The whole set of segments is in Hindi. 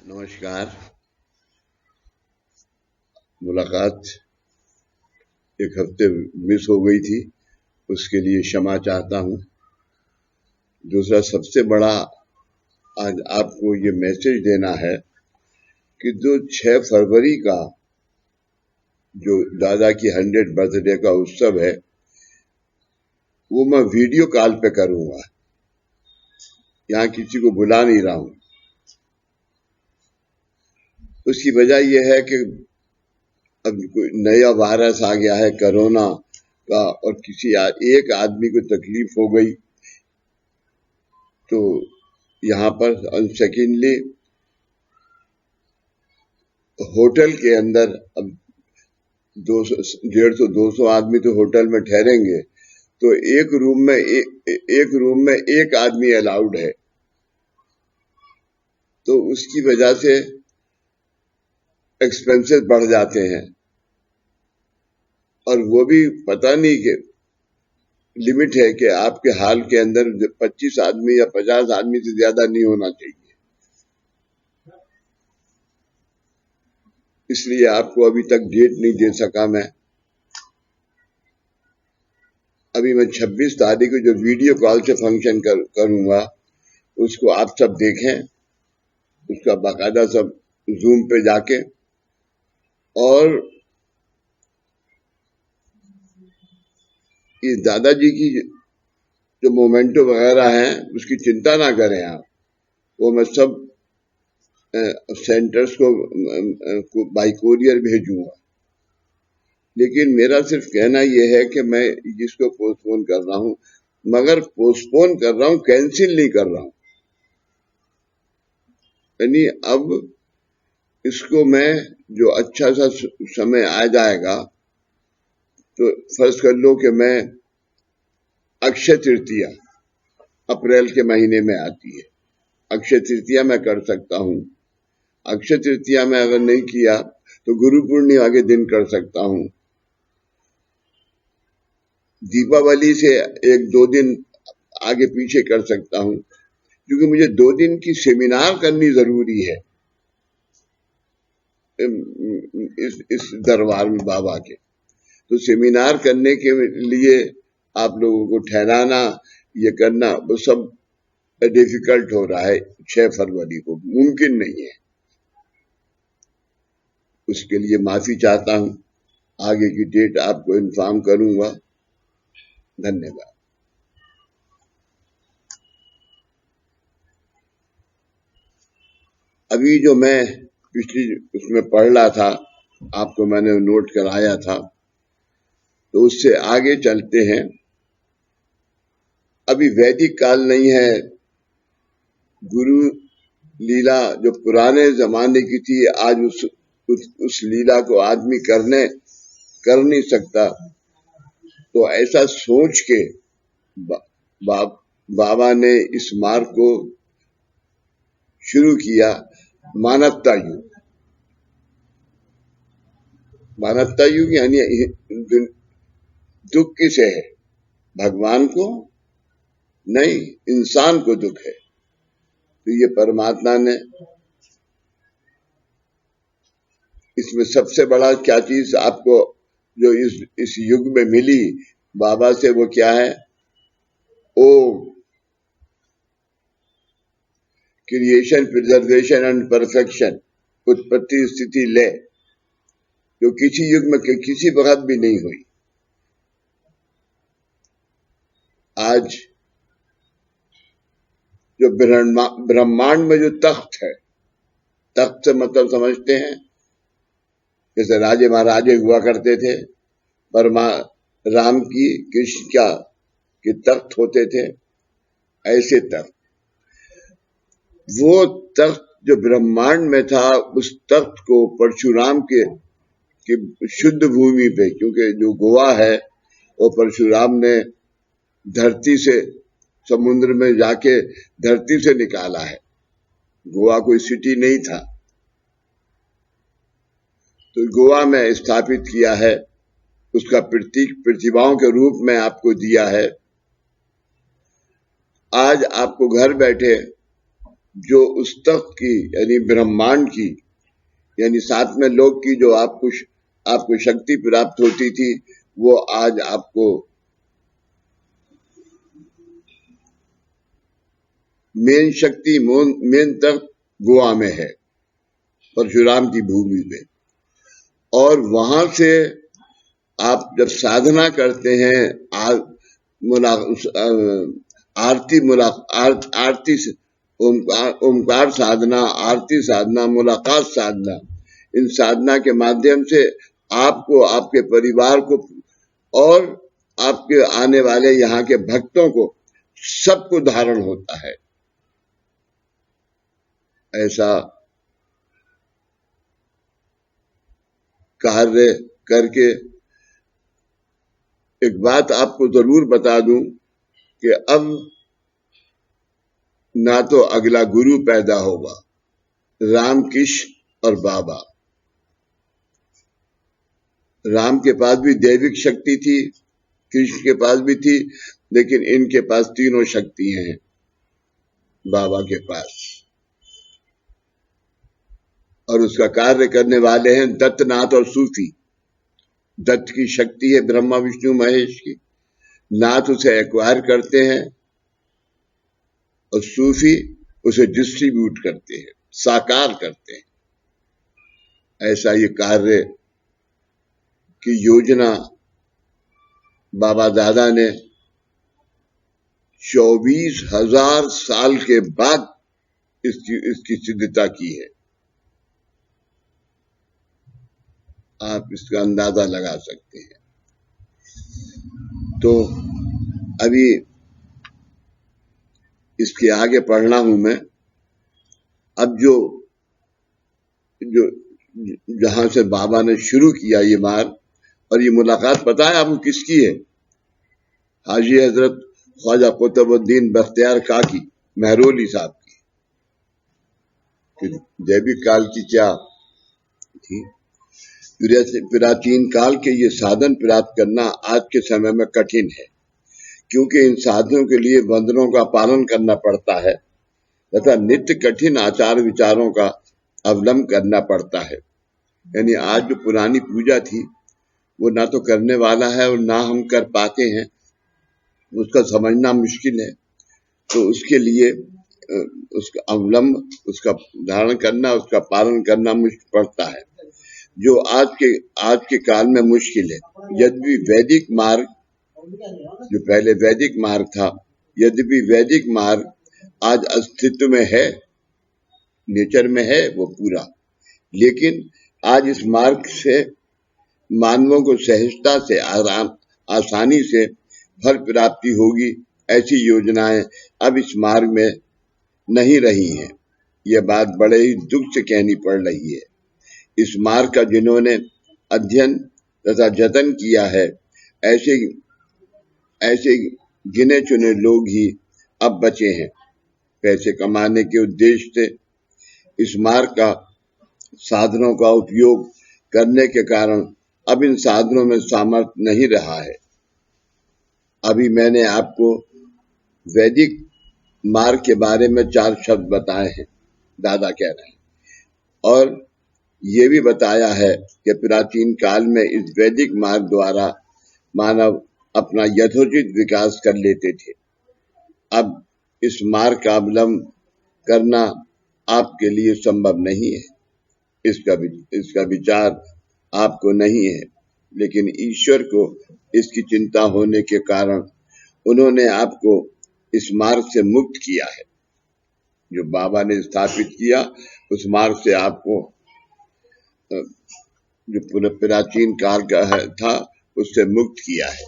नमस्कार। मुलाकात एक हफ्ते मिस हो गई थी, उसके लिए क्षमा चाहता हूँ। दूसरा, सबसे बड़ा आज आपको ये मैसेज देना है कि जो 6 फरवरी का जो दादा की 100 बर्थडे का उत्सव है, वो मैं वीडियो कॉल पे करूँगा। यहाँ किसी को बुला नहीं रहा हूँ। उसकी वजह यह है कि अब कोई नया वायरस आ गया है कोरोना का, और किसी एक आदमी को तकलीफ हो गई तो यहाँ पर सेकेंडली होटल के अंदर अब 200 150 200 आदमी तो होटल में ठहरेंगे, तो एक रूम में एक आदमी अलाउड है। तो उसकी वजह से एक्सपेंसेस बढ़ जाते हैं, और वो भी पता नहीं कि लिमिट है कि आपके हाल के अंदर 25 आदमी या 50 आदमी से ज्यादा नहीं होना चाहिए। इसलिए आपको अभी तक डेट नहीं दे सका मैं। अभी मैं 26 तारीख को जो वीडियो कॉल से फंक्शन करूंगा, उसको आप सब देखें, उसका बाकायदा सब जूम पे जाके, और ये दादाजी की जो मोमेंटो वगैरह हैं उसकी चिंता ना करें आप। वो मैं सब सेंटर्स को बाई कोरियर भेजूंगा। लेकिन मेरा सिर्फ कहना यह है कि मैं जिसको पोस्टपोन कर रहा हूं, मगर पोस्टपोन कर रहा हूं, कैंसिल नहीं कर रहा हूं। यानी अब इसको मैं जो अच्छा सा समय आ जाएगा, तो फर्ज कर लो कि मैं अक्षय तृतीया अप्रैल के महीने में आती है, अक्षय तृतीया मैं कर सकता हूं। अक्षय तृतीया में अगर नहीं किया तो गुरु पूर्णिमा के दिन कर सकता हूं। दीपावली से 1-2 दिन आगे पीछे कर सकता हूं, क्योंकि मुझे 2 दिन की सेमिनार करनी जरूरी है इस दरबार में बाबा के। तो सेमिनार करने के लिए आप लोगों को ठहराना, ये करना, वो सब डिफिकल्ट हो रहा है। 6 फरवरी को मुमकिन नहीं है। उसके लिए माफी चाहता हूं। आगे की डेट आपको इन्फॉर्म करूंगा। धन्यवाद। अभी जो मैं पिछली उसमें पढ़ रहा था, आपको मैंने नोट कराया था, तो उससे आगे चलते हैं। अभी वैदिक काल नहीं है। गुरु लीला जो पुराने जमाने की थी, आज उस लीला को आदमी कर नहीं सकता। तो ऐसा सोच के बाबा ने इस मार्ग को शुरू किया, मानवता युग। मानवता युग यानी दुख किसे है? भगवान को नहीं, इंसान को दुख है। तो ये परमात्मा ने इसमें सबसे बड़ा क्या चीज आपको जो इस युग में मिली बाबा से, वो क्या है? ओम। क्रिएशन, प्रिजर्वेशन एंड परफेक्शन, उत्पत्ति स्थिति लय, जो किसी युग में किसी वक्त भी नहीं हुई। आज जो ब्रह्मांड में जो तख्त है, तख्त से मतलब समझते हैं, जैसे राजे महाराजे हुआ करते थे, राम की, कृष्ण के तख्त होते थे, ऐसे तख्त। वो तख्त जो ब्रह्मांड में था, उस तख्त को परशुराम के शुद्ध भूमि पे, क्योंकि जो गोवा है वो परशुराम ने धरती से, समुद्र में जाके धरती से निकाला है। गोवा कोई सिटी नहीं था, तो गोवा में स्थापित किया है। उसका प्रतीक प्रतिभाओं के रूप में आपको दिया है। आज आपको घर बैठे जो उस तक की यानी ब्रह्मांड की यानी सातवें लोक की जो आपको शक्ति प्राप्त होती थी, वो आज आपको मेन शक्ति मेन तक गोवा में है, परशुराम की भूमि में। और वहां से आप जब साधना करते हैं, आरती ओमकार साधना, आरती साधना, मुलाकात साधना, इन साधना के माध्यम से आपको, आपके परिवार को और आपके आने वाले यहाँ के भक्तों को सबको धारण होता है। ऐसा कार्य करके एक बात आपको जरूर बता दूं कि अब ना तो अगला गुरु पैदा होगा, रामकृष्ण और बाबा। राम के पास भी दैविक शक्ति थी, कृष्ण के पास भी थी, लेकिन इनके पास तीनों शक्तियां हैं बाबा के पास। और उसका कार्य करने वाले हैं दत्तनाथ और सूफी। दत्त की शक्ति है ब्रह्मा विष्णु महेश की, नाथ उसे एक्वायर करते हैं और सूफी उसे डिस्ट्रीब्यूट करते हैं, साकार करते हैं। ऐसा ये कार्य की योजना बाबा दादा ने 24,000 साल के बाद इसकी सिद्धता की है। आप इसका अंदाजा लगा सकते हैं। तो अभी इसके आगे पढ़ना हूं मैं। अब जो जहां से बाबा ने शुरू किया ये मार्ग, और ये मुलाकात पता है आपको किसकी है? हाजी हजरत ख्वाजा कुतुबुद्दीन बख्तियार काकी महरोली साहब की। जैविक काल की क्या थी? प्राचीन काल के ये साधन प्राप्त करना आज के समय में कठिन है, क्योंकि इन साधनों के लिए बंधनों का पालन करना पड़ता है तथा नित्य कठिन आचार विचारों का अवलंब करना पड़ता है। यानी आज जो पुरानी पूजा थी वो ना तो करने वाला है और ना हम कर पाते हैं, उसका समझना मुश्किल है। तो उसके लिए उसका अवलंब, उसका धारण करना, उसका पालन करना मुश्किल पड़ता है, जो आज के काल में मुश्किल है। यद्यपि वैदिक मार्ग, जो पहले वैदिक मार्ग था, यद्यपि वैदिक मार्ग आज अस्तित्व में है, नेचर में है वो पूरा, लेकिन आज इस मार्ग से मानवों को सहजता से, आसानी से फल प्राप्ति होगी, ऐसी योजनाएं अब इस मार्ग में नहीं रही हैं। यह बात बड़े ही दुख से कहनी पड़ रही है। इस मार्ग का जिन्होंने अध्ययन तथा जतन किया है, ऐसे गिने चुने लोग ही अब बचे हैं। पैसे कमाने के उद्देश्य से इस मार्ग का साधनों का उपयोग करने के कारण अब इन साधनों में सामर्थ्य नहीं रहा है। अभी मैंने आपको वैदिक मार्ग के बारे में 4 शब्द बताए हैं, दादा कह रहे हैं, और ये भी बताया है कि प्राचीन काल में इस वैदिक मार्ग द्वारा मानव अपना यथोचित विकास कर लेते थे। अब इस मार्ग का अवलंब करना आपके लिए संभव नहीं है, इसका विचार आपको नहीं है, लेकिन ईश्वर को इसकी चिंता होने के कारण उन्होंने आपको इस मार्ग से मुक्त किया है। जो बाबा ने स्थापित किया उस मार्ग से आपको, जो प्राचीन काल का था, उससे मुक्त किया है।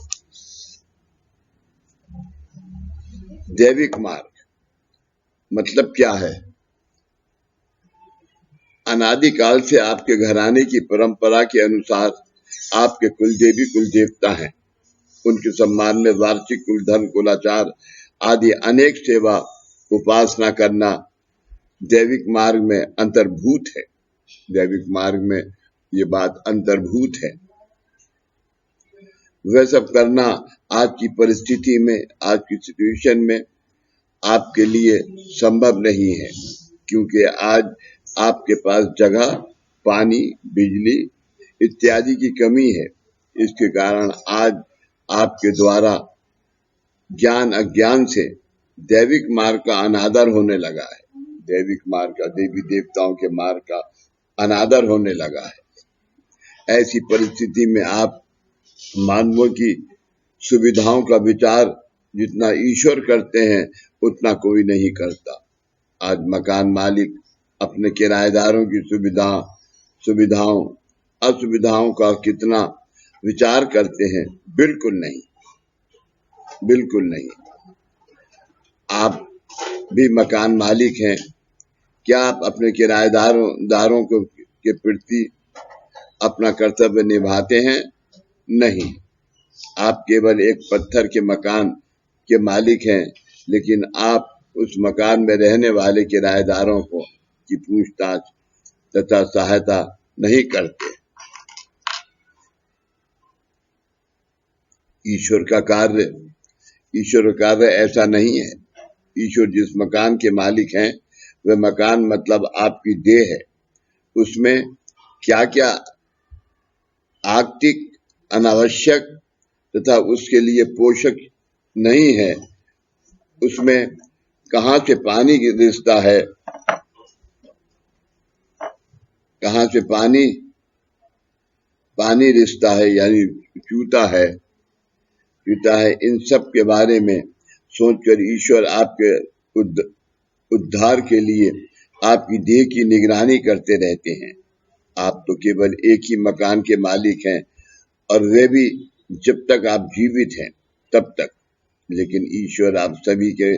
दैविक मार्ग मतलब क्या है? अनादिकाल से आपके घराने की परंपरा के अनुसार आपके कुलदेवी कुलदेवता हैं। उनके सम्मान में वार्षिक कुलधर्म, कुलाचार आदि अनेक सेवा उपासना करना दैविक मार्ग में अंतर्भूत है। दैविक मार्ग में ये बात अंतर्भूत है। वह सब करना आज की परिस्थिति में, आज की सिचुएशन में आपके लिए संभव नहीं है। क्योंकि आज आपके पास जगह, पानी, बिजली इत्यादि की कमी है। इसके कारण आज आपके द्वारा ज्ञान अज्ञान से दैविक मार्ग का अनादर होने लगा है। दैविक मार्ग का, देवी देवताओं के मार्ग का अनादर होने लगा है। ऐसी परिस्थिति में आप मानवों की सुविधाओं का विचार जितना ईश्वर करते हैं उतना कोई नहीं करता। आज मकान मालिक अपने किराएदारों की सुविधाओं असुविधाओं का कितना विचार करते हैं? बिल्कुल नहीं, बिल्कुल नहीं। आप भी मकान मालिक हैं, क्या आप अपने किराएदारों के प्रति अपना कर्तव्य निभाते हैं? नहीं। आप केवल एक पत्थर के मकान के मालिक हैं, लेकिन आप उस मकान में रहने वाले किराएदारों की पूछताछ तथा सहायता नहीं करते। ईश्वर का कार्य ऐसा नहीं है। ईश्वर जिस मकान के मालिक हैं, वह मकान मतलब आपकी देह है। उसमें क्या क्या आर्थिक, अनावश्यक तथा उसके लिए पोषक नहीं है, उसमें कहाँ से पानी की रिश्ता है, कहाँ से पानी रिश्ता है, यानी चूता है, इन सब के बारे में सोचकर ईश्वर आपके उद्धार के लिए आपकी देह की निगरानी करते रहते हैं। आप तो केवल एक ही मकान के मालिक हैं, और वे भी जब तक आप जीवित हैं तब तक। लेकिन ईश्वर आप सभी के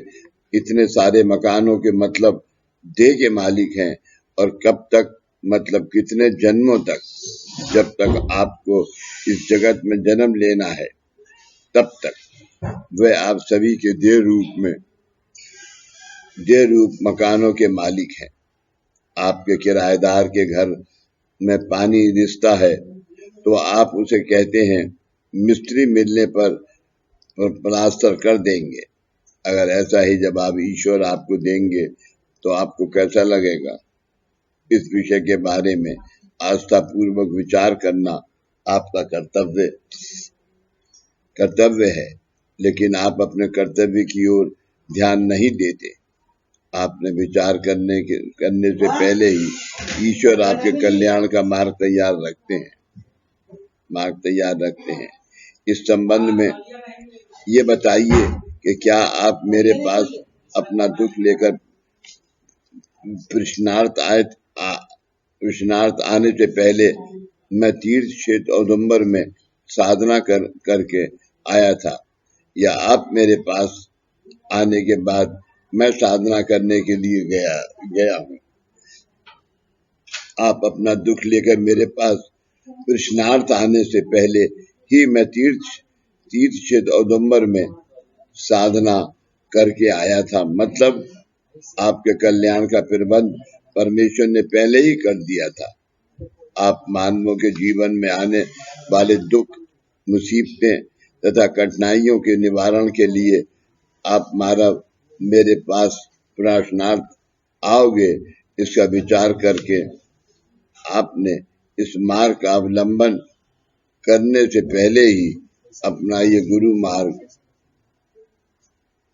इतने सारे मकानों के मतलब देह के मालिक हैं, और कब तक मतलब कितने जन्मों तक, जब तक आपको इस जगत में जन्म लेना है तब तक वह आप सभी के देह रूप मकानों के मालिक हैं। आपके किराएदार के घर में पानी रिश्ता है तो आप उसे कहते हैं मिस्त्री मिलने पर प्लास्टर कर देंगे। अगर ऐसा ही जवाब ईश्वर आपको देंगे तो आपको कैसा लगेगा? इस विषय के बारे में आस्था पूर्वक विचार करना आपका कर्तव्य है, लेकिन आप अपने कर्तव्य की ओर ध्यान नहीं देते। आपने विचार करने से पहले ही ईश्वर आपके कल्याण का मार्ग तैयार रखते हैं। इस संबंध में ये बताइए कि क्या आप मेरे पास अपना दुख लेकर कृष्णार्थ आने से पहले मैं तीर्थ क्षेत्र औदुंबर में साधना करके आया था, या आप मेरे पास आने के बाद मैं साधना करने के लिए गया हूँ? आप अपना दुख लेकर मेरे पास कृष्णार्थ आने से पहले ही मैं तीर्थ क्षेत्र औदुंबर में साधना करके आया था, मतलब आपके कल्याण का प्रबंध परमेश्वर ने पहले ही कर दिया था। आप मानवों के जीवन में आने वाले दुख, मुसीबतें तथा कठिनाइयों के निवारण के लिए आप मेरे पास प्रार्थनार्थ आओगे, इसका विचार करके आपने इस मार्ग का अवलंबन करने से पहले ही अपना ये गुरु मार्ग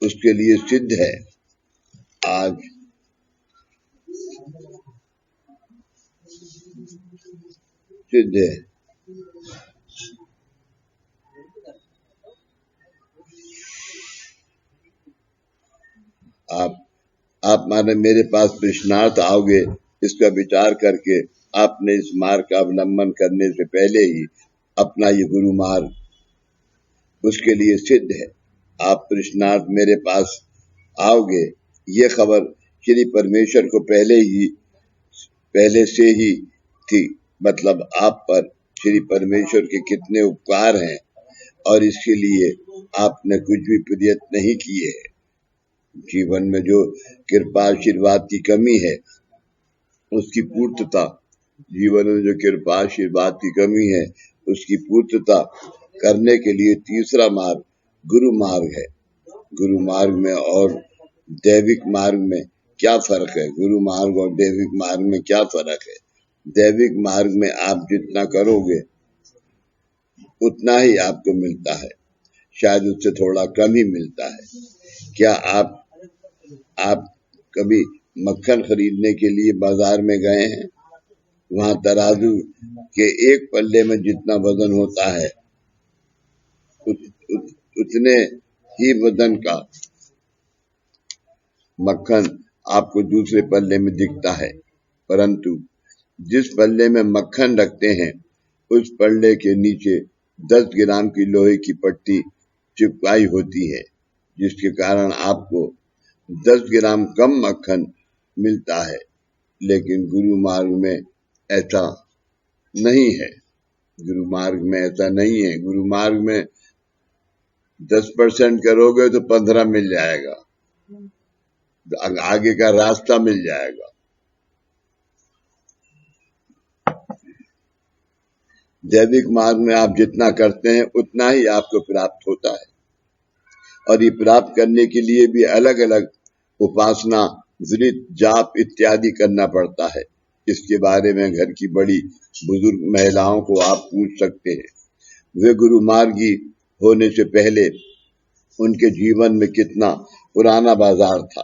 उसके लिए सिद्ध है। आज सिद्ध है। आप माने मेरे पास कृष्णार्थ आओगे, इसका विचार करके आपने इस मार्ग का अवलंबन करने से पहले ही अपना ये गुरु मार्ग उसके लिए सिद्ध है। आप कृष्णार्थ मेरे पास आओगे, ये खबर श्री परमेश्वर को पहले से ही थी, मतलब आप पर श्री परमेश्वर के कितने उपकार हैं, और इसके लिए आपने कुछ भी प्रयत्न नहीं किए हैं। जीवन में जो कृपा आशीर्वाद की कमी है उसकी पूर्तता, जीवन में जो कृपा आशीर्वाद की कमी है उसकी पूर्तता करने के लिए तीसरा मार्ग गुरु मार्ग है। गुरु मार्ग में और दैविक मार्ग में क्या फर्क है? गुरु मार्ग और दैविक मार्ग में क्या फर्क है? दैविक मार्ग में आप जितना करोगे उतना ही आपको मिलता है, शायद उससे थोड़ा कम ही मिलता है। क्या आप कभी मक्खन खरीदने के लिए बाजार में गए हैं? वहां तराजू के एक पल्ले में जितना वजन होता है उतने ही वजन का मक्खन आपको दूसरे पल्ले में दिखता है, परंतु जिस पल्ले में मक्खन रखते हैं उस पल्ले के नीचे 10 ग्राम की लोहे की पट्टी चिपकाई होती है, जिसके कारण आपको 10 ग्राम कम मक्खन मिलता है। लेकिन गुरु मार्ग में ऐसा नहीं है। गुरु मार्ग में ऐसा नहीं है। गुरु मार्ग में 10% करोगे तो 15 मिल जाएगा, आगे का रास्ता मिल जाएगा। दैविक मार्ग में आप जितना करते हैं उतना ही आपको प्राप्त होता है, और ये प्राप्त करने के लिए भी अलग अलग उपासना, व्रत, जाप इत्यादि करना पड़ता है। इसके बारे में घर की बड़ी बुजुर्ग महिलाओं को आप पूछ सकते हैं। वे गुरु मार्गी होने से पहले उनके जीवन में कितना पुराना बाजार था।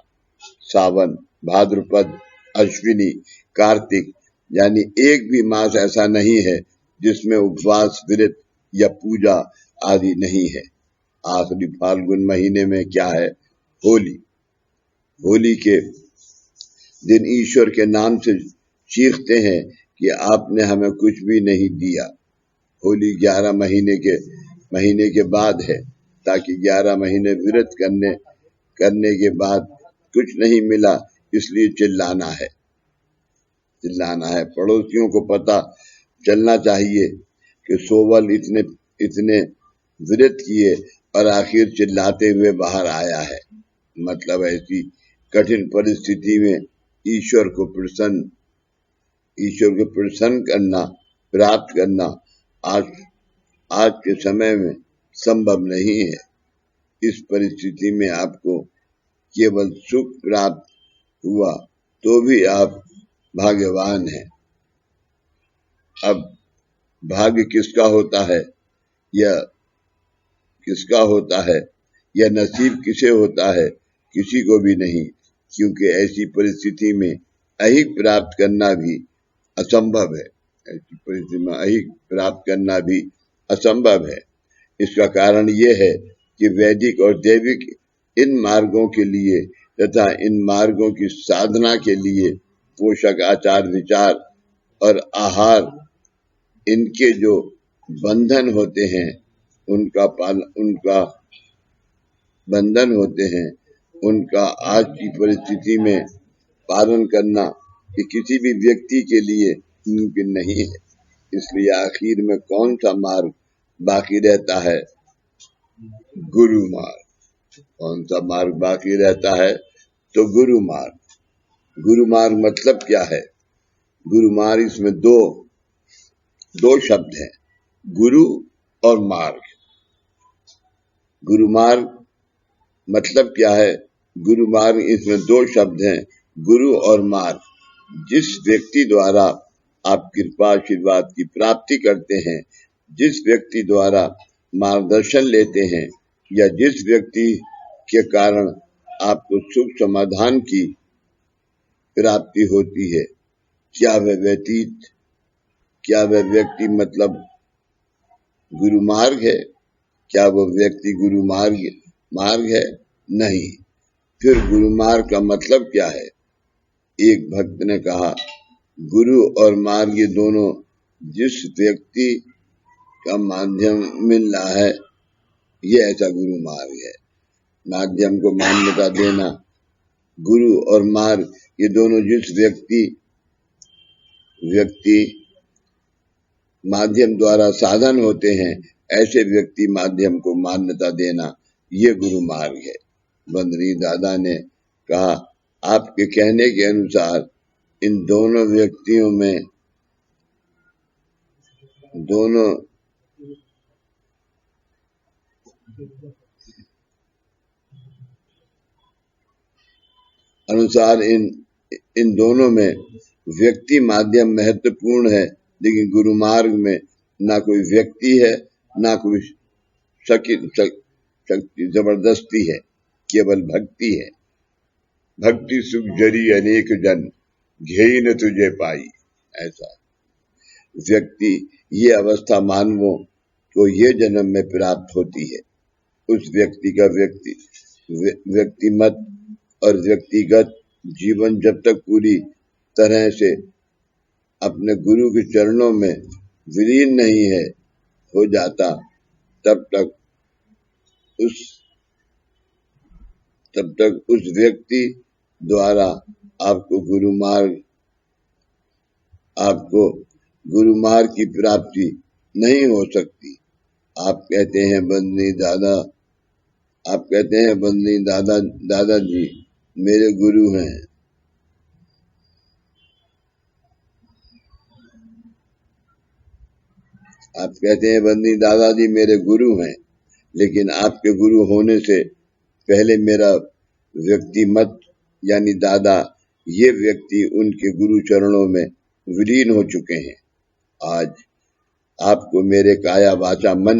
सावन, भाद्रपद, अश्विनी, कार्तिक यानी एक भी मास ऐसा नहीं है जिसमें उपवास, व्रत या पूजा आदि नहीं है। आखिरी फाल्गुन महीने में क्या है? होली। होली के दिन ईश्वर के नाम से चीखते हैं कि आपने हमें कुछ भी नहीं दिया। होली 11 महीने के बाद है, ताकि 11 महीने व्रत करने के बाद कुछ नहीं मिला, इसलिए चिल्लाना है। पड़ोसियों को पता चलना चाहिए कि सोवल इतने व्रत किए और आखिर चिल्लाते हुए बाहर आया है। मतलब ऐसी कठिन परिस्थिति में ईश्वर को प्रसन्न करना, प्राप्त करना आज के समय में संभव नहीं है। इस परिस्थिति में आपको केवल सुख प्राप्त हुआ तो भी आप भाग्यवान हैं। अब भाग्य किसका होता है या नसीब किसे होता है? किसी को भी नहीं, क्योंकि ऐसी परिस्थिति में अहिक प्राप्त करना भी असंभव है। ऐसी परिस्थिति में अहिक प्राप्त करना भी असंभव है। इसका कारण यह है कि वैदिक और दैविक इन मार्गों के लिए तथा इन मार्गों की साधना के लिए पोषक आचार विचार और आहार, इनके जो बंधन होते हैं उनका आज की परिस्थिति में पालन करना कि किसी भी व्यक्ति के लिए मुमकिन नहीं है। इसलिए आखिर में कौन सा मार्ग बाकी रहता है? गुरु मार्ग। कौन सा मार्ग बाकी रहता है? तो गुरु मार्ग। गुरु मार्ग मतलब क्या है? गुरु मार्ग, इसमें दो शब्द हैं, गुरु और मार्ग। गुरु मार्ग मतलब क्या है? गुरु मार्ग, इसमें दो शब्द हैं, गुरु और मार्ग। जिस व्यक्ति द्वारा आप कृपा आशीर्वाद की प्राप्ति करते हैं, जिस व्यक्ति द्वारा मार्गदर्शन लेते हैं, या जिस व्यक्ति के कारण आपको सुख समाधान की प्राप्ति होती है, क्या वह व्यक्ति मतलब गुरु मार्ग है? क्या वह व्यक्ति गुरु मार्ग है? नहीं। फिर गुरु मार्ग का मतलब क्या है? एक भक्त ने कहा, गुरु और मार्ग ये दोनों जिस व्यक्ति का माध्यम मिल रहा है, ये ऐसा गुरु मार्ग है। माध्यम को मान्यता देना, गुरु और मार्ग ये दोनों जिस व्यक्ति माध्यम द्वारा साधन होते हैं, ऐसे व्यक्ति माध्यम को मान्यता देना, ये गुरु मार्ग है। बंदरी दादा ने कहा, आपके कहने के अनुसार इन दोनों व्यक्तियों में अनुसार इन दोनों में व्यक्ति माध्यम महत्वपूर्ण है, लेकिन गुरु मार्ग में ना कोई व्यक्ति है, ना कोई शक्ति जबरदस्ती है, केवल भक्ति है। भक्ति सुख जरी अनेक जन, घेई न तुझे पाई। ऐसा व्यक्ति, ये अवस्था मानवों को ये जन्म में प्राप्त होती है। उस व्यक्ति का व्यक्तिमत और व्यक्तिगत जीवन जब तक पूरी तरह से अपने गुरु के चरणों में विलीन नहीं है हो जाता, तब तक उस व्यक्ति द्वारा आपको गुरु मार्ग की प्राप्ति नहीं हो सकती। आप कहते हैं बंदनी दादाजी मेरे गुरु हैं। आप कहते हैं बंदनी दादाजी मेरे गुरु हैं, लेकिन आपके गुरु होने से पहले मेरा व्यक्तिमत यानी दादा, ये व्यक्ति उनके गुरु चरणों में विलीन हो चुके हैं। आज आपको मेरे काया वाचा मन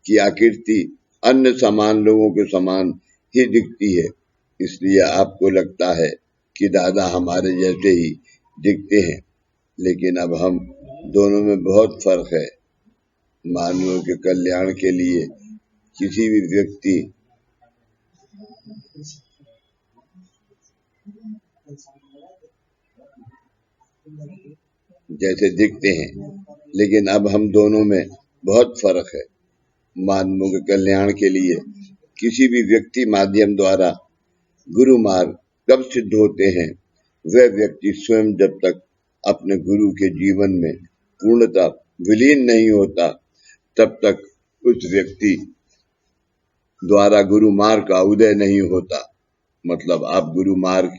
की आकृति अन्य समान लोगों के समान ही दिखती है, इसलिए आपको लगता है कि दादा हमारे जैसे ही दिखते हैं, लेकिन अब हम दोनों में बहुत फर्क है। मानवों के कल्याण के लिए किसी भी व्यक्ति जैसे दिखते हैं, लेकिन अब हम दोनों में बहुत फर्क है। मानवों के कल्याण के लिए किसी भी व्यक्ति माध्यम द्वारा गुरु मार्ग कब सिद्ध होते हैं, वह व्यक्ति स्वयं जब तक अपने गुरु के जीवन में पूर्णतः विलीन नहीं होता, तब तक उस व्यक्ति द्वारा गुरु मार्ग का उदय नहीं होता। मतलब आप गुरु मार्ग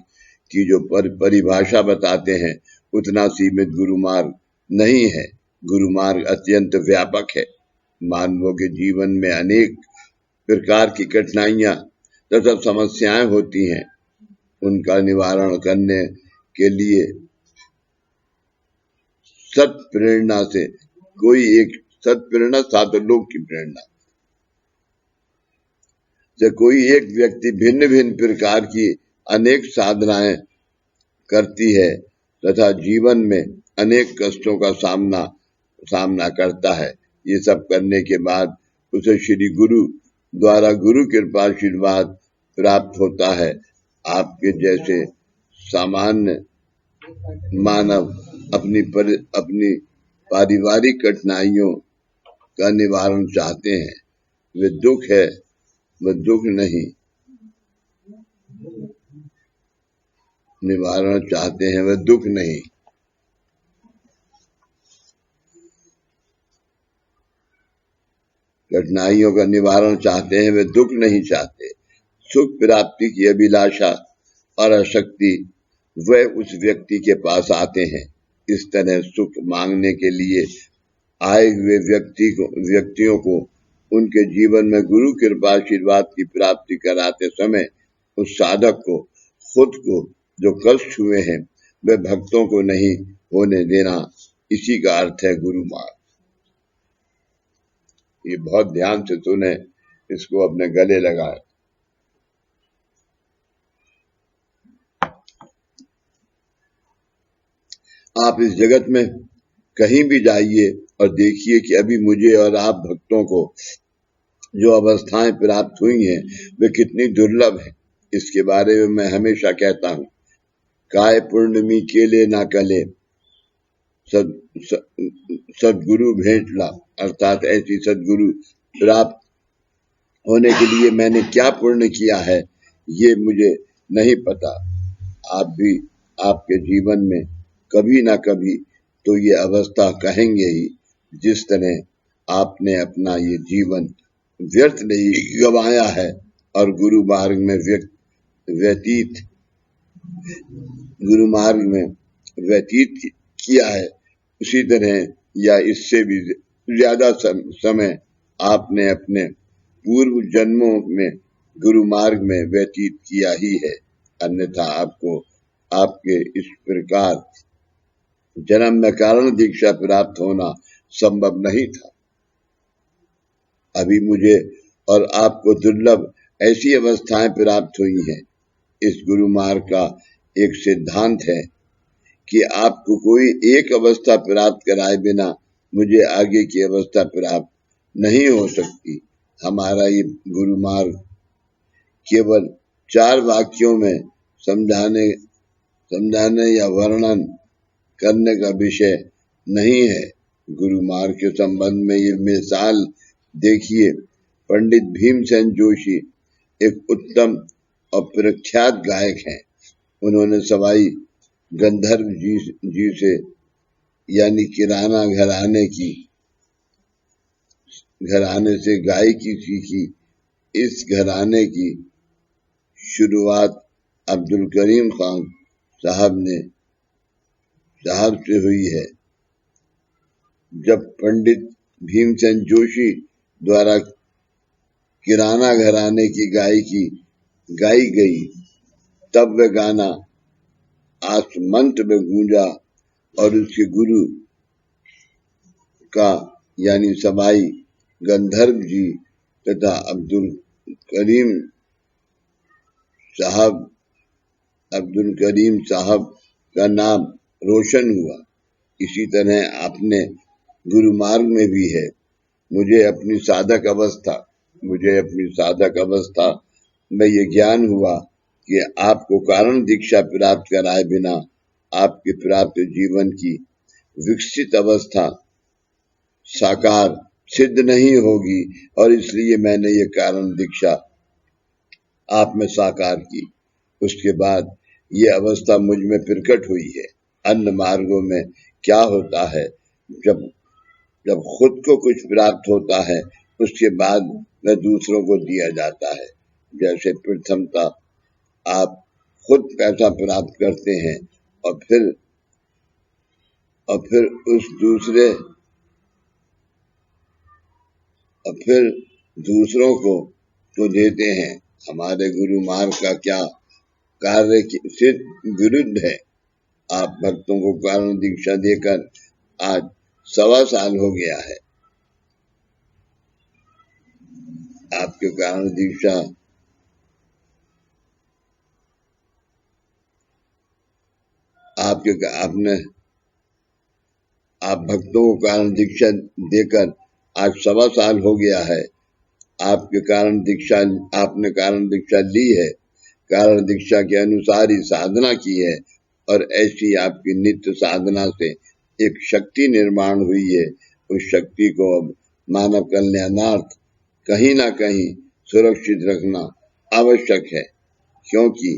की जो परिभाषा बताते हैं, उतना सीमित गुरु मार्ग नहीं है। गुरु मार्ग अत्यंत व्यापक है। मानवों के जीवन में अनेक प्रकार की कठिनाइयां तथा समस्याएं होती हैं। उनका निवारण करने के लिए सत्प्रेरणा से सातलोक की प्रेरणा से कोई एक व्यक्ति भिन्न भिन्न प्रकार की अनेक साधनाएं करती है तथा जीवन में अनेक कष्टों का सामना करता है। ये सब करने के बाद उसे श्री गुरु द्वारा गुरु कृपा आशीर्वाद प्राप्त होता है। आपके जैसे सामान्य मानव अपनी पारिवारिक कठिनाइयों का निवारण चाहते हैं। वे दुख नहीं निवारण चाहते हैं, वे दुख नहीं। कठिनाइयों का निवारण चाहते हैं, वे दुख नहीं चाहते। सुख प्राप्ति की अभिलाषा और आसक्ति वह उस व्यक्ति के पास आते हैं। इस तरह सुख मांगने के लिए आए हुए व्यक्तियों को उनके जीवन में गुरु कृपा आशीर्वाद की प्राप्ति कराते समय उस साधक को खुद को जो कष्ट हुए हैं वे भक्तों को नहीं होने देना, इसी का अर्थ है गुरु मार्ग। ये बहुत ध्यान से सुने, इसको अपने गले लगाए। आप इस जगत में कहीं भी जाइए और देखिए कि अभी मुझे और आप भक्तों को जो अवस्थाएं प्राप्त हुई हैं वे कितनी दुर्लभ हैं। इसके बारे में मैं हमेशा कहता हूँ, काय पूर्णमी केले ना कले सदगुरु भेंटला, अर्थात ऐसी सदगुरु प्राप्त होने के लिए मैंने क्या पुण्य किया है ये मुझे नहीं पता। आप भी आपके जीवन में कभी ना कभी तो ये अवस्था कहेंगे ही, जिस तरह आपने अपना ये जीवन व्यर्थ नहीं गवाया है और गुरु मार्ग में व्यतीत किया है, उसी तरह या इससे भी ज्यादा समय आपने अपने पूर्व जन्मों में गुरु मार्ग में व्यतीत किया ही है। अन्यथा आपको आपके इस प्रकार जन्म में कारण दीक्षा प्राप्त होना संभव नहीं था। अभी मुझे और आपको दुर्लभ ऐसी अवस्थाएं प्राप्त हुई हैं। इस गुरु मार्ग का एक सिद्धांत है कि आपको कोई एक अवस्था प्राप्त कराए बिना मुझे आगे की अवस्था प्राप्त नहीं हो सकती। हमारा ये गुरु मार्ग केवल 4 वाक्यों में समझाने या वर्णन करने का विषय नहीं है। गुरु मार्ग के संबंध में ये मिसाल देखिए, पंडित भीमसेन जोशी एक उत्तम और प्रख्यात गायक हैं। उन्होंने सवाई गंधर्व जी से यानी किराना घराने से गायकी सीखी। इस घराने की शुरुआत अब्दुल करीम खान साहब से हुई है। जब पंडित भीमसेन जोशी द्वारा किराना घराने की गायकी गाई गई, तब वह गाना आसमंत में गूंजा और उसके गुरु का यानी सवाई गंधर्व जी तथा अब्दुल करीम साहब का नाम रोशन हुआ। इसी तरह अपने गुरु मार्ग में भी है। मुझे अपनी साधक अवस्था में ये ज्ञान हुआ कि आपको कारण दीक्षा प्राप्त कराए बिना आपके प्राप्त जीवन की विकसित अवस्था साकार सिद्ध नहीं होगी, और इसलिए मैंने ये कारण दीक्षा आप में साकार की। उसके बाद ये अवस्था मुझ में प्रकट हुई है। अन्य मार्गों में क्या होता है, जब खुद को कुछ प्राप्त होता है उसके बाद में दूसरों को दिया जाता है। जैसे प्रथमता आप खुद पैसा प्राप्त करते हैं और फिर दूसरों को देते हैं। हमारे गुरु मार्ग का क्या कार्य से विरुद्ध है। आप भक्तों को कारण दीक्षा देकर आज 1.25 साल हो गया है। आपके कारण दीक्षा आप भक्तों को कारण दीक्षा देकर आज 1.25 साल हो गया है। आपने कारण दीक्षा ली है, कारण दीक्षा के अनुसार ही साधना की है, और ऐसी आपकी नित्य साधना से एक शक्ति निर्माण हुई है। उस शक्ति को अब मानव कल्याणार्थ कहीं ना कहीं सुरक्षित रखना आवश्यक है, क्योंकि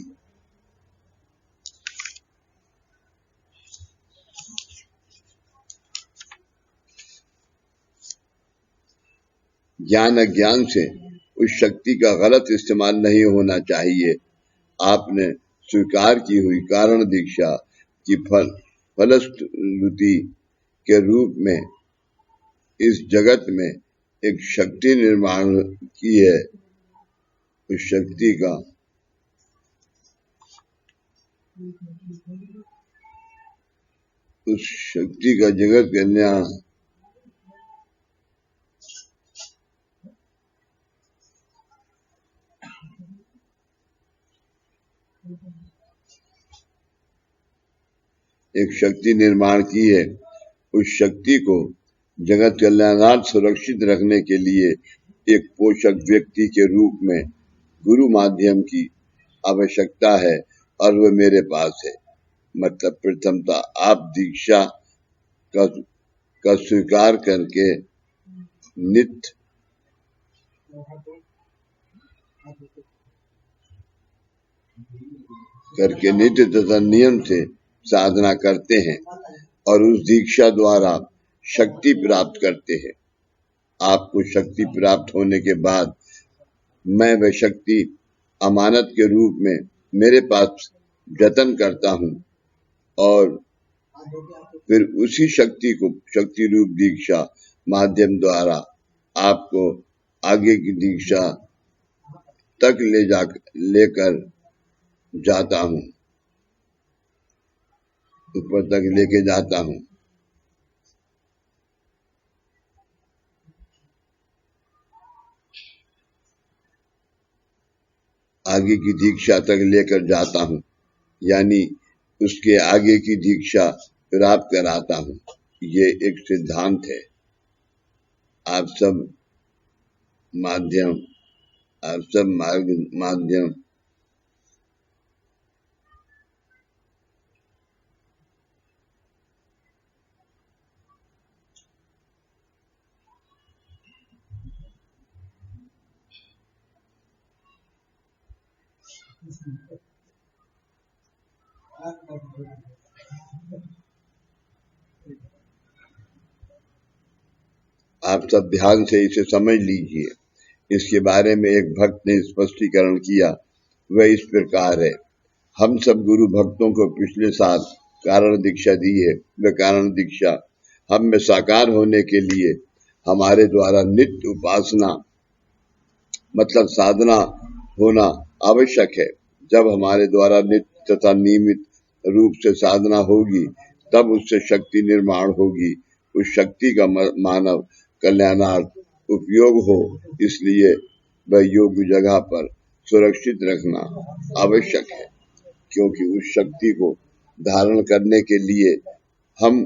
ज्ञान अज्ञान से उस शक्ति का गलत इस्तेमाल नहीं होना चाहिए। आपने स्वीकार की हुई कारण दीक्षा की फलश्रुति के रूप में इस जगत में एक शक्ति निर्माण की है। उस शक्ति का जगत कल्याण एक शक्ति निर्माण की है। उस शक्ति को जगत कल्याणार्थ सुरक्षित रखने के लिए एक पोषक व्यक्ति के रूप में गुरु माध्यम की आवश्यकता है, और वह मेरे पास है। मतलब प्रथमता आप दीक्षा का स्वीकार करके नित्य तथा नियम से साधना करते हैं और उस दीक्षा द्वारा शक्ति प्राप्त करते हैं। आपको शक्ति प्राप्त होने के बाद मैं वह शक्ति अमानत के रूप में मेरे पास जतन करता हूँ, और फिर उसी शक्ति रूप दीक्षा माध्यम द्वारा आपको आगे की दीक्षा तक लेकर जाता हूँ, ऊपर तक लेके जाता हूँ। आगे की दीक्षा तक लेकर जाता हूँ, यानी उसके आगे की दीक्षा प्राप्त कराता हूँ। ये एक सिद्धांत है। आप सब माध्यम, आप सब माध्यम आप सब ध्यान से इसे समझ लीजिए। इसके बारे में एक भक्त ने स्पष्टीकरण किया, वह इस प्रकार है। हम सब गुरु भक्तों को पिछले साल कारण दीक्षा दी है। वह कारण दीक्षा हम में साकार होने के लिए हमारे द्वारा नित्य उपासना मतलब साधना होना आवश्यक है। जब हमारे द्वारा नित्य तथा नियमित रूप से साधना होगी, तब उससे शक्ति निर्माण होगी। उस शक्ति का मानव कल्याणार्थ उपयोग हो, इसलिए वह योग्य जगह पर सुरक्षित रखना आवश्यक है। क्योंकि उस शक्ति को धारण करने के लिए हम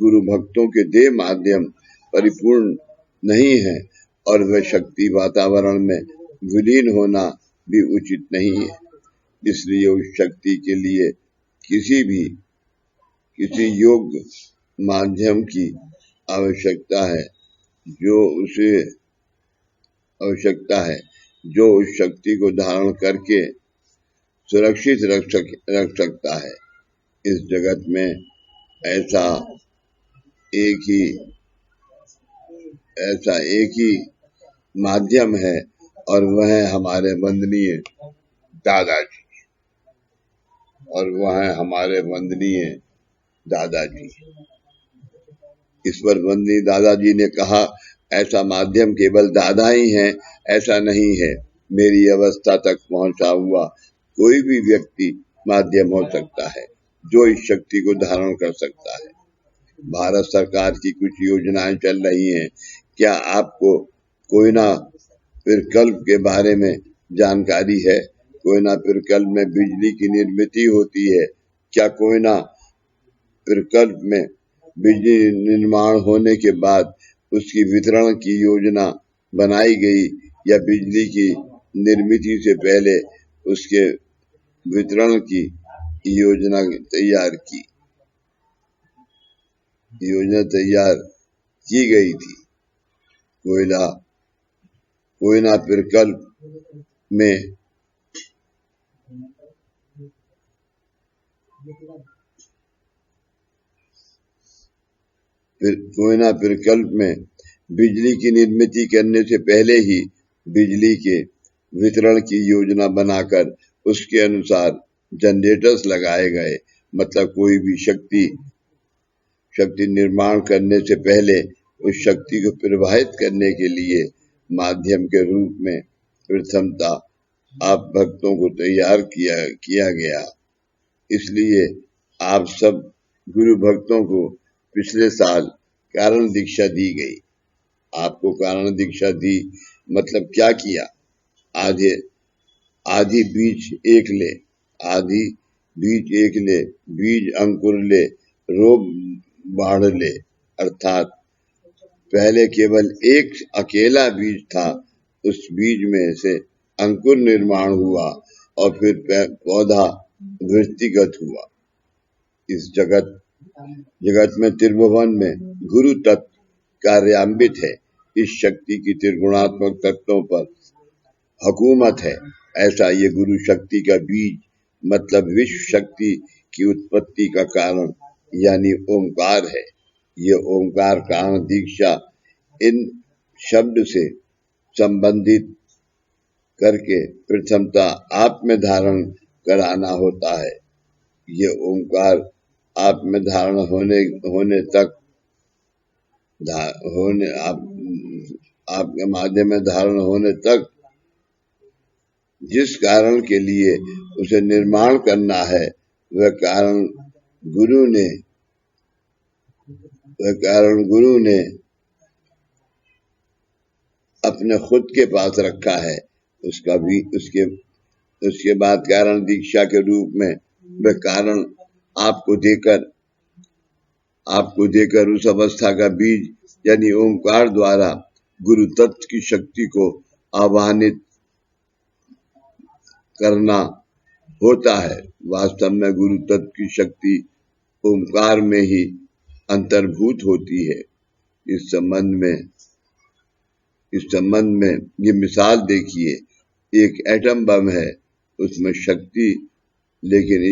गुरु भक्तों के देह माध्यम परिपूर्ण नहीं है, और वह शक्ति वातावरण में विलीन होना भी उचित नहीं है। इसलिए उस शक्ति के लिए किसी योग्य माध्यम की आवश्यकता है, जो उस शक्ति को धारण करके सुरक्षित रख सकता है। इस जगत में ऐसा एक ही माध्यम है, और वह है हमारे वंदनीय दादाजी। इस पर वंदनीय दादाजी ने कहा, ऐसा माध्यम केवल दादा ही है, ऐसा नहीं है। मेरी अवस्था तक पहुंचा हुआ कोई भी व्यक्ति माध्यम हो सकता है, जो इस शक्ति को धारण कर सकता है। भारत सरकार की कुछ योजनाएं चल रही हैं। क्या आपको कोयना प्रकल्प के बारे में जानकारी है? कोयना प्रकल्प में बिजली की निर्मित होती है। क्या कोयना प्रकल्प में बिजली निर्माण होने के बाद उसकी वितरण की योजना बनाई गई, या बिजली की निर्मित से पहले उसके वितरण की योजना तैयार की गई थी? कोयना प्रकल्प में बिजली की निर्मित करने से पहले ही बिजली के वितरण की योजना बनाकर उसके अनुसार जनरेटर्स लगाए गए। मतलब कोई भी शक्ति निर्माण करने से पहले उस शक्ति को प्रवाहित करने के लिए माध्यम के रूप में प्रथमता आप भक्तों को तैयार किया गया। इसलिए आप सब गुरु भक्तों को पिछले साल कारण दीक्षा दी गई। आपको कारण दीक्षा दी मतलब क्या किया? आधी बीज एक ले, बीज अंकुर ले, रोप बाढ़ ले। अर्थात पहले केवल एक अकेला बीज था, उस बीज में से अंकुर निर्माण हुआ और फिर पौधा वृत्तिगत हुआ। इस जगत में त्रिभुवन में गुरु तत्व कार्यान्वित है। इस शक्ति की त्रिगुणात्मक तत्वों पर हुकूमत है। ऐसा ये गुरु शक्ति का बीज मतलब विश्व शक्ति की उत्पत्ति का कारण यानी ओंकार है। ये ओंकार कारण दीक्षा इन शब्द से संबंधित करके प्रथमता आप में धारण कराना होता है। ये ओंकार आप में धारण होने तक आपके माध्यम में धारण होने तक जिस कारण के लिए उसे निर्माण करना है वह कारण गुरु ने अपने खुद के पास रखा है। उसका भी उसके बाद कारण दीक्षा के रूप में वह कारण आपको देकर उस अवस्था का बीज यानी ओंकार द्वारा गुरु तत्व की शक्ति को आवाहनित करना होता है। वास्तव में गुरु तत्व की शक्ति ओंकार में ही अंतर्भूत होती है। इस संबंध में ये मिसाल देखिए, एक एटम बम है, उसमें शक्ति, लेकिन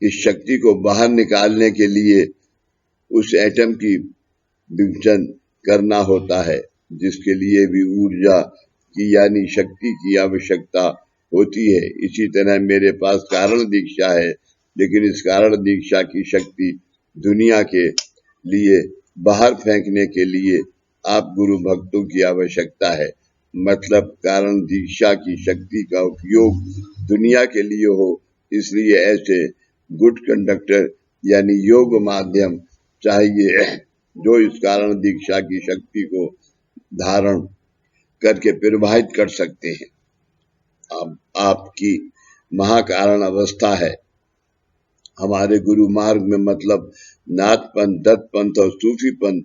इस शक्ति को बाहर निकालने के लिए उस एटम की विघटन करना होता है, जिसके लिए भी ऊर्जा की यानी शक्ति की आवश्यकता होती है। इसी तरह मेरे पास कारण दीक्षा है, लेकिन इस कारण दीक्षा की शक्ति दुनिया के लिए बाहर फेंकने के लिए आप गुरु भक्तों की आवश्यकता है। मतलब कारण दीक्षा की शक्ति का उपयोग दुनिया के लिए हो, इसलिए ऐसे गुड कंडक्टर यानी योग माध्यम चाहिए जो इस कारण दीक्षा की शक्ति को धारण करके प्रवाहित कर सकते हैं। अब आपकी महाकारण अवस्था है। हमारे गुरु मार्ग में मतलब नाथपंथ, दत्तपंथ और सूफी पंथ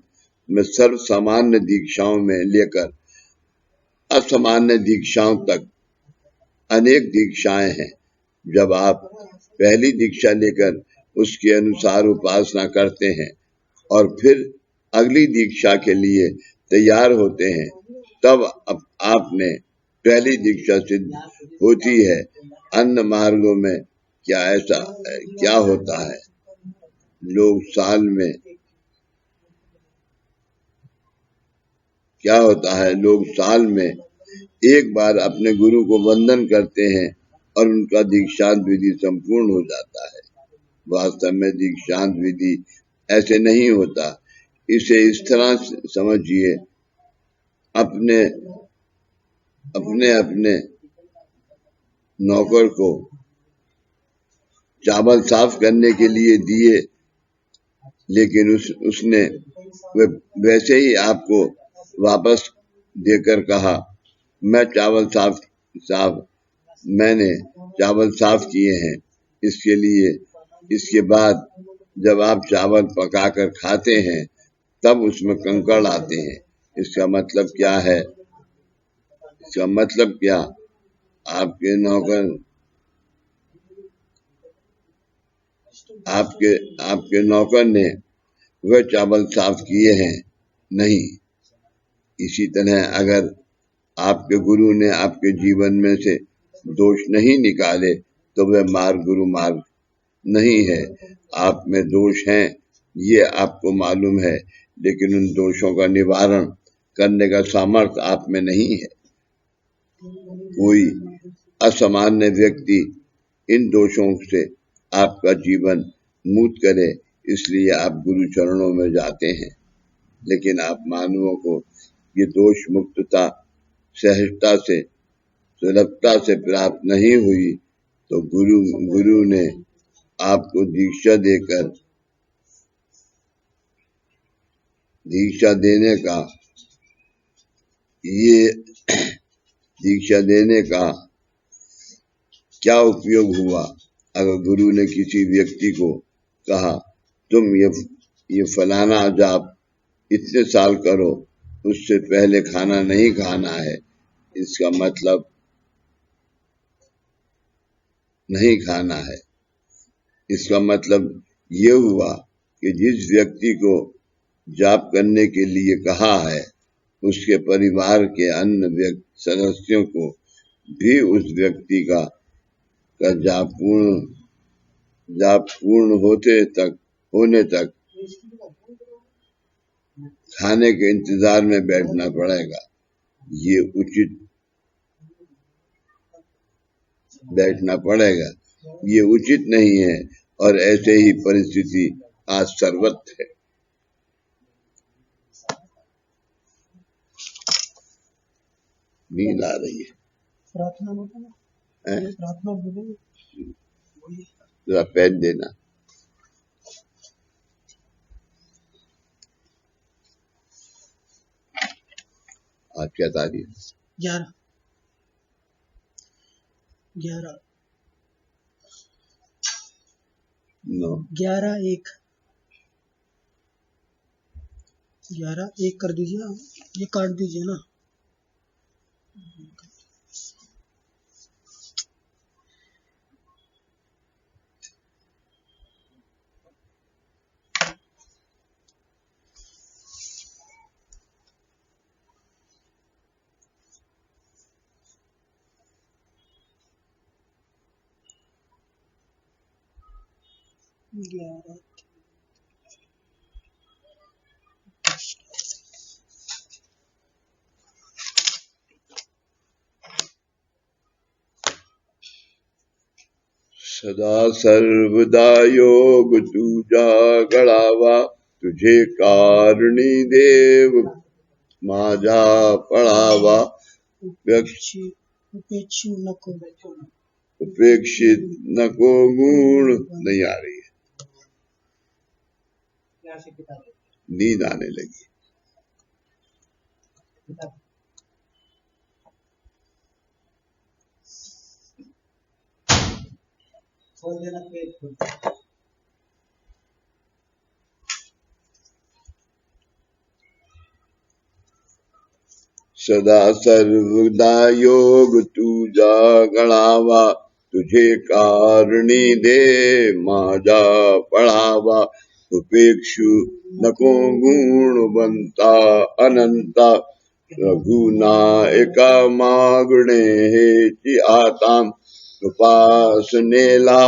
में सर्व सामान्य दीक्षाओं में लेकर असामान्य दीक्षाओं तक अनेक दीक्षाएं हैं। जब आप पहली दीक्षा लेकर उसके अनुसार उपासना करते हैं और फिर अगली दीक्षा के लिए तैयार होते हैं, तब आपने पहली दीक्षा सिद्ध होती है। अन्य मार्गों में क्या होता है, लोग साल में एक बार अपने गुरु को वंदन करते हैं और उनका दीक्षांत विधि संपूर्ण हो जाता है। वास्तव में दीक्षांत विधि ऐसे नहीं होता। इसे इस तरह समझिए, अपने नौकर को चावल साफ करने के लिए दिए, लेकिन उसने वैसे ही आपको वापस देकर कहा, मैंने चावल साफ किए हैं। इसके बाद जब आप चावल पकाकर खाते हैं तब उसमें कंकड़ आते हैं। इसका मतलब क्या है? आपके नौकर ने वह चावल साफ किए हैं? नहीं। इसी तरह अगर आपके गुरु ने आपके जीवन में से दोष नहीं निकाले तो वह गुरु मार्ग नहीं है। आप में दोष हैं, ये आपको मालूम है, लेकिन उन दोषों का निवारण करने का सामर्थ्य आप में नहीं है। कोई असामान्य व्यक्ति इन दोषों से आपका जीवन मुक्त करे, इसलिए आप गुरु चरणों में जाते हैं। लेकिन आप मानवों को ये दोष मुक्तता सहजता से, सुलभता से प्राप्त नहीं हुई, तो गुरु ने आपको दीक्षा देने का क्या उपयोग हुआ? अगर गुरु ने किसी व्यक्ति को कहा, तुम ये फलाना जाप इतने साल करो, उससे पहले खाना नहीं खाना है, इसका मतलब नहीं खाना है। इसका मतलब ये हुआ कि जिस व्यक्ति को जाप करने के लिए कहा है, उसके परिवार के अन्य सदस्यों को भी उस व्यक्ति का जाप पूर्ण होने तक खाने के इंतजार में बैठना पड़ेगा। ये उचित नहीं है, और ऐसे ही परिस्थिति आज सर्वत्र है। नींद आ रही है। प्रार्थना बोलो, प्रार्थना बोलो, जरा पेन देना। आज क्या तारीख? 11 11/1 कर दीजिए। ये काट दीजिए ना। सदा सर्वदा योग तुझा गळावा, तुझे कारणी देव माझा पळावा। उपेक्षित नको गुण नहीं आ रही है, नींद आने लगी। सदा सर्वदा योग तुझा गळावा, तुझे कारणी दे माझा पळावा। उपेक्षु नको गुणवंता अनंता, रघुनायका मागणे हेची आता। उपासनेला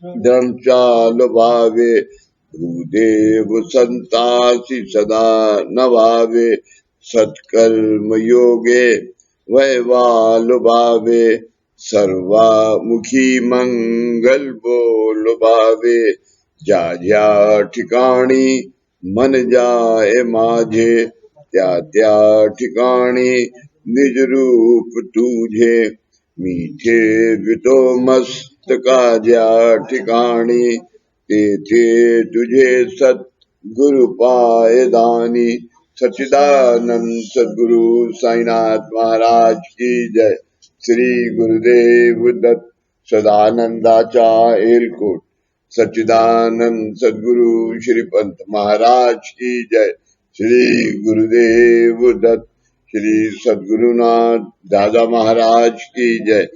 दृढ चाल भावे, भूदेव संतासी सदा नवावे। सत्कर्म योगे वैवाल भावे, सर्वामुखी मंगल बोल भावे। ज्या ज्या ठिकाणी मन जाए माझे, त्या त्या ठिकाणी निज रूप तुझे। मीठे वितो मस्तका ज्या ठिकाणी, तेथे तुझे सद्गुरु पाय दानी। सच्चिदानंद सद्गुरु साईनाथ महाराज की जय। श्री गुरुदेव दत्त सदानंदाचा एलकोट। सच्चिदानंद सद्गुरु श्री पंत महाराज की जय। श्री गुरुदेव दत्त श्री सद्गुरुनाथ दादा महाराज की जय।